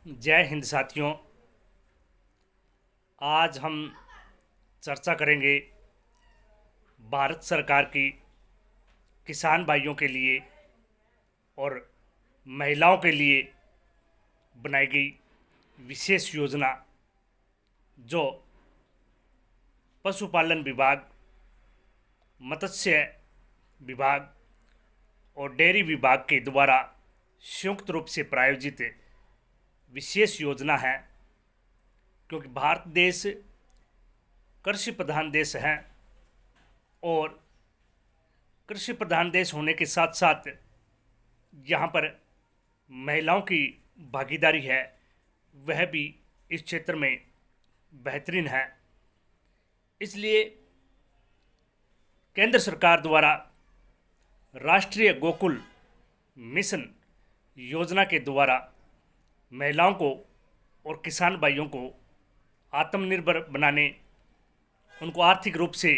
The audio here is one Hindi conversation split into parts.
जय हिंद साथियों। आज हम चर्चा करेंगे भारत सरकार की किसान भाइयों के लिए और महिलाओं के लिए बनाई गई विशेष योजना जो पशुपालन विभाग, मत्स्य विभाग और डेयरी विभाग के द्वारा संयुक्त रूप से प्रायोजित विशेष योजना है। क्योंकि भारत देश कृषि प्रधान देश है और कृषि प्रधान देश होने के साथ साथ यहाँ पर महिलाओं की भागीदारी है, वह भी इस क्षेत्र में बेहतरीन है। इसलिए केंद्र सरकार द्वारा राष्ट्रीय गोकुल मिशन योजना के द्वारा महिलाओं को और किसान भाइयों को आत्मनिर्भर बनाने, उनको आर्थिक रूप से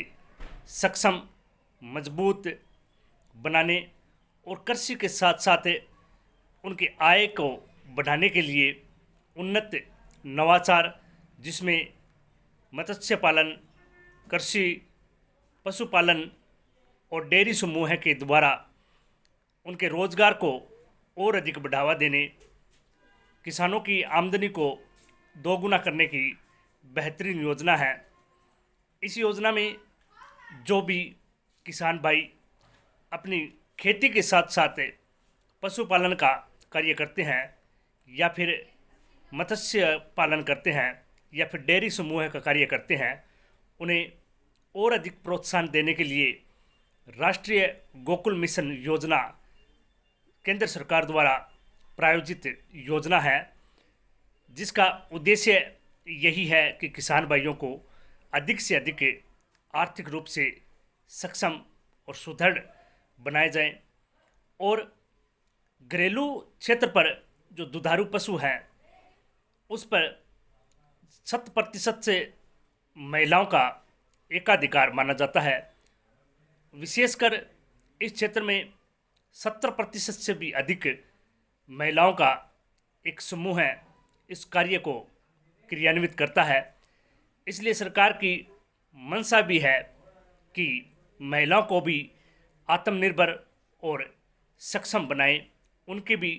सक्षम, मजबूत बनाने और कृषि के साथ साथ उनके आय को बढ़ाने के लिए उन्नत नवाचार, जिसमें मत्स्य पालन, कृषि, पशुपालन और डेयरी समूह के द्वारा उनके रोजगार को और अधिक बढ़ावा देने, किसानों की आमदनी को दोगुना करने की बेहतरीन योजना है। इस योजना में जो भी किसान भाई अपनी खेती के साथ साथ पशुपालन का कार्य करते हैं या फिर मत्स्य पालन करते हैं या फिर डेयरी समूह का कार्य करते हैं, उन्हें और अधिक प्रोत्साहन देने के लिए राष्ट्रीय गोकुल मिशन योजना केंद्र सरकार द्वारा प्रायोजित योजना है, जिसका उद्देश्य यही है कि किसान भाइयों को अधिक से अधिक आर्थिक रूप से सक्षम और सुदृढ़ बनाए जाएं और घरेलू क्षेत्र पर जो दुधारू पशु हैं उस पर 100% से महिलाओं का एकाधिकार माना जाता है। विशेषकर इस क्षेत्र में 70% से भी अधिक महिलाओं का एक समूह है इस कार्य को क्रियान्वित करता है। इसलिए सरकार की मंशा भी है कि महिलाओं को भी आत्मनिर्भर और सक्षम बनाए, उनकी भी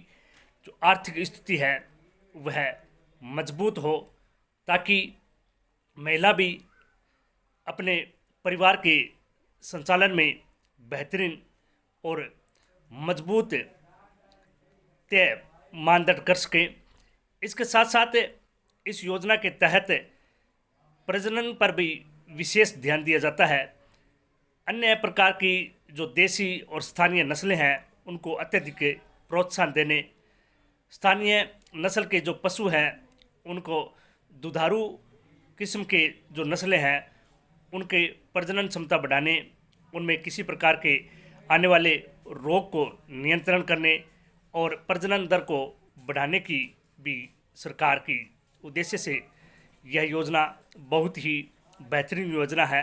जो आर्थिक स्थिति है वह मजबूत हो, ताकि महिला भी अपने परिवार के संचालन में बेहतरीन और मजबूत तय मानदंड कर सकें। इसके साथ साथ इस योजना के तहत प्रजनन पर भी विशेष ध्यान दिया जाता है। अन्य प्रकार की जो देसी और स्थानीय नस्लें हैं उनको अत्यधिक प्रोत्साहन देने, स्थानीय नस्ल के जो पशु हैं उनको दुधारू किस्म के जो नस्लें हैं उनके प्रजनन क्षमता बढ़ाने, उनमें किसी प्रकार के आने वाले रोग को नियंत्रण करने और प्रजनन दर को बढ़ाने की भी सरकार की उद्देश्य से यह योजना बहुत ही बेहतरीन योजना है।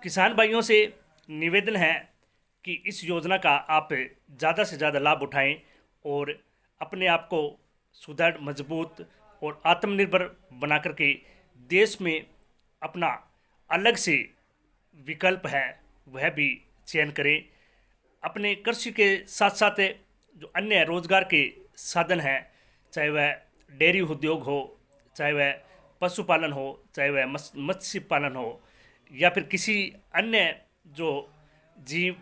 किसान भाइयों से निवेदन है कि इस योजना का आप ज़्यादा से ज़्यादा लाभ उठाएं और अपने आप को सुदृढ़, मजबूत और आत्मनिर्भर बना करके देश में अपना अलग से विकल्प है वह भी चयन करें। अपने कृषि के साथ साथ जो अन्य रोजगार के साधन हैं, चाहे वह डेयरी उद्योग हो, चाहे वह पशुपालन हो, चाहे वह मत्स्य पालन हो या फिर किसी अन्य जो जीव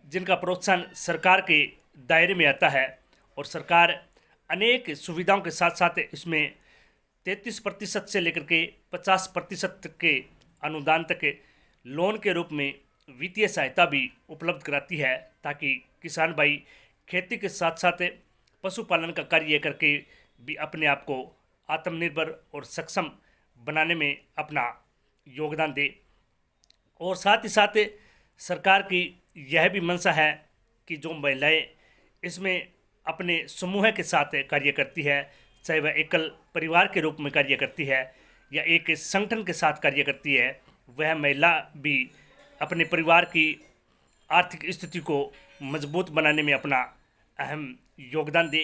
जिनका प्रोत्साहन सरकार के दायरे में आता है, और सरकार अनेक सुविधाओं के साथ साथ इसमें 33% से लेकर के 50% तक के अनुदान तक लोन के रूप में वित्तीय सहायता भी उपलब्ध कराती है, ताकि किसान भाई खेती के साथ साथ पशुपालन का कार्य करके भी अपने आप को आत्मनिर्भर और सक्षम बनाने में अपना योगदान दे। और साथ ही साथ सरकार की यह भी मंशा है कि जो महिलाएं इसमें अपने समूह के साथ कार्य करती है, चाहे वह एकल परिवार के रूप में कार्य करती है या एक संगठन के साथ कार्य करती है, वह महिला भी अपने परिवार की आर्थिक स्थिति को मजबूत बनाने में अपना अहम योगदान दे।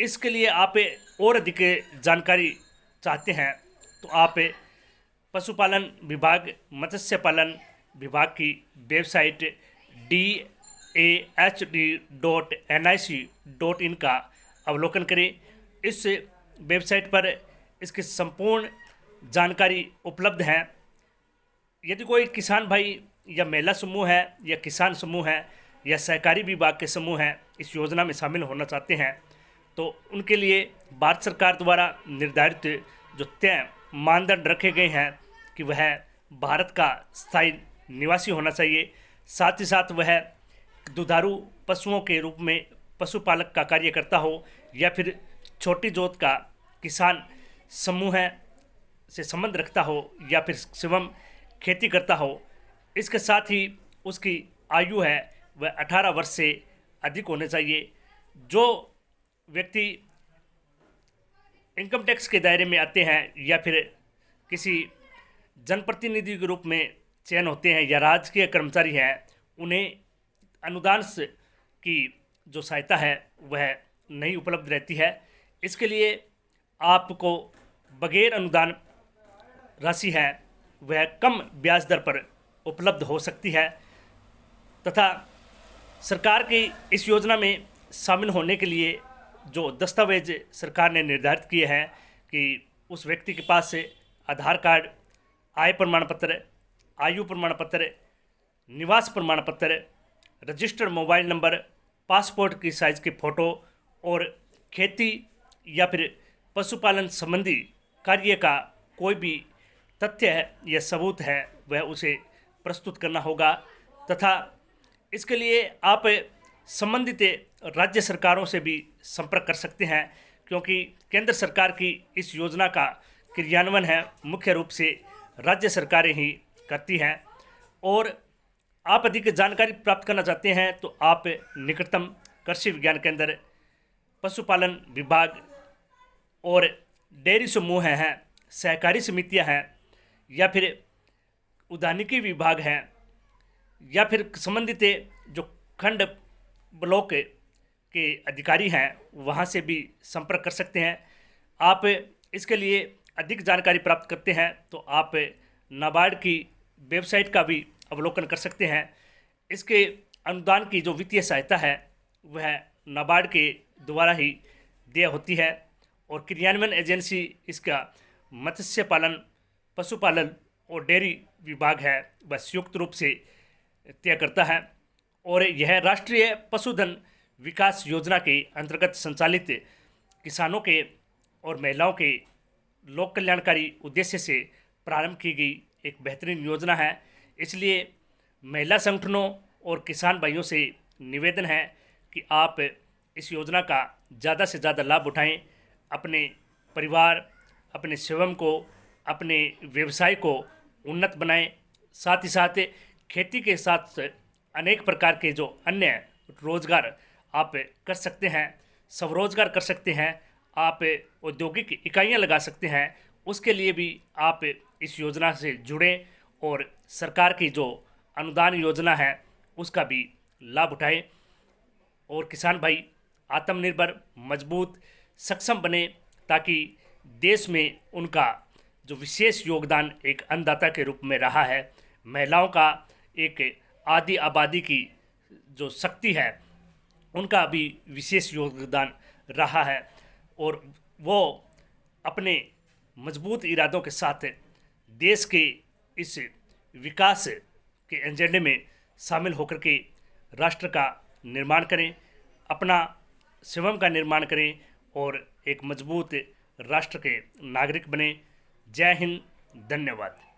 इसके लिए आप और अधिक जानकारी चाहते हैं तो आप पशुपालन विभाग, मत्स्य पालन विभाग की वेबसाइट DAHD.nic.in का अवलोकन करें। इस वेबसाइट पर इसकी संपूर्ण जानकारी उपलब्ध है। यदि कोई किसान भाई या महिला समूह है या किसान समूह है या सहकारी विभाग के समूह हैं इस योजना में शामिल होना चाहते हैं तो उनके लिए भारत सरकार द्वारा निर्धारित जो तय मानदंड रखे गए हैं कि वह भारत का स्थायी निवासी होना चाहिए, साथ ही साथ वह दुधारू पशुओं के रूप में पशुपालक का कार्य करता हो या फिर छोटी जोत का किसान समूह से संबंध रखता हो या फिर स्वयं खेती करता हो। इसके साथ ही उसकी आयु है वह 18 वर्ष से अधिक होने चाहिए। जो व्यक्ति इनकम टैक्स के दायरे में आते हैं या फिर किसी जनप्रतिनिधि के रूप में चयन होते हैं या राजकीय कर्मचारी हैं, उन्हें अनुदान की जो सहायता है वह नहीं उपलब्ध रहती है। इसके लिए आपको बगैर अनुदान राशि है वह कम ब्याज दर पर उपलब्ध हो सकती है तथा सरकार की इस योजना में शामिल होने के लिए जो दस्तावेज सरकार ने निर्धारित किए हैं कि उस व्यक्ति के पास से आधार कार्ड, आय प्रमाण पत्र, आयु प्रमाण पत्र, निवास प्रमाण पत्र, रजिस्टर्ड मोबाइल नंबर, पासपोर्ट की साइज़ की फ़ोटो और खेती या फिर पशुपालन संबंधी कार्य का कोई भी तथ्य है या सबूत है वह उसे प्रस्तुत करना होगा तथा इसके लिए आप संबंधित राज्य सरकारों से भी संपर्क कर सकते हैं क्योंकि केंद्र सरकार की इस योजना का क्रियान्वयन है मुख्य रूप से राज्य सरकारें ही करती हैं। और आप अधिक जानकारी प्राप्त करना चाहते हैं तो आप निकटतम कृषि विज्ञान केंद्र, पशुपालन विभाग और डेयरी समूह हैं, सहकारी समितियां हैं या फिर उद्यानिकी विभाग हैं या फिर संबंधित जो खंड ब्लॉक के अधिकारी हैं वहां से भी संपर्क कर सकते हैं। आप इसके लिए अधिक जानकारी प्राप्त करते हैं तो आप नाबार्ड की वेबसाइट का भी अवलोकन कर सकते हैं। इसके अनुदान की जो वित्तीय सहायता है वह नाबार्ड के द्वारा ही देय होती है और क्रियान्वयन एजेंसी इसका मत्स्य पालन, पशुपालन और डेयरी विभाग है वह संयुक्त रूप से तय करता है। और यह राष्ट्रीय पशुधन विकास योजना के अंतर्गत संचालित किसानों के और महिलाओं के लोक कल्याणकारी उद्देश्य से प्रारंभ की गई एक बेहतरीन योजना है। इसलिए महिला संगठनों और किसान भाइयों से निवेदन है कि आप इस योजना का ज़्यादा से ज़्यादा लाभ उठाएं, अपने परिवार, अपने स्वयं को, अपने व्यवसाय को उन्नत बनाएं। साथ ही साथ खेती के साथ अनेक प्रकार के जो अन्य रोजगार आप कर सकते हैं, स्वरोजगार कर सकते हैं, आप औद्योगिक इकाइयां लगा सकते हैं, उसके लिए भी आप इस योजना से जुड़ें और सरकार की जो अनुदान योजना है उसका भी लाभ उठाएं और किसान भाई आत्मनिर्भर, मजबूत, सक्षम बने ताकि देश में उनका जो विशेष योगदान एक अन्नदाता के रूप में रहा है, महिलाओं का एक आदि आबादी की जो शक्ति है उनका भी विशेष योगदान रहा है और वो अपने मजबूत इरादों के साथ देश के इस विकास के एजेंडे में शामिल होकर के राष्ट्र का निर्माण करें, अपना स्वयं का निर्माण करें और एक मजबूत राष्ट्र के नागरिक बने। जय हिंद, धन्यवाद।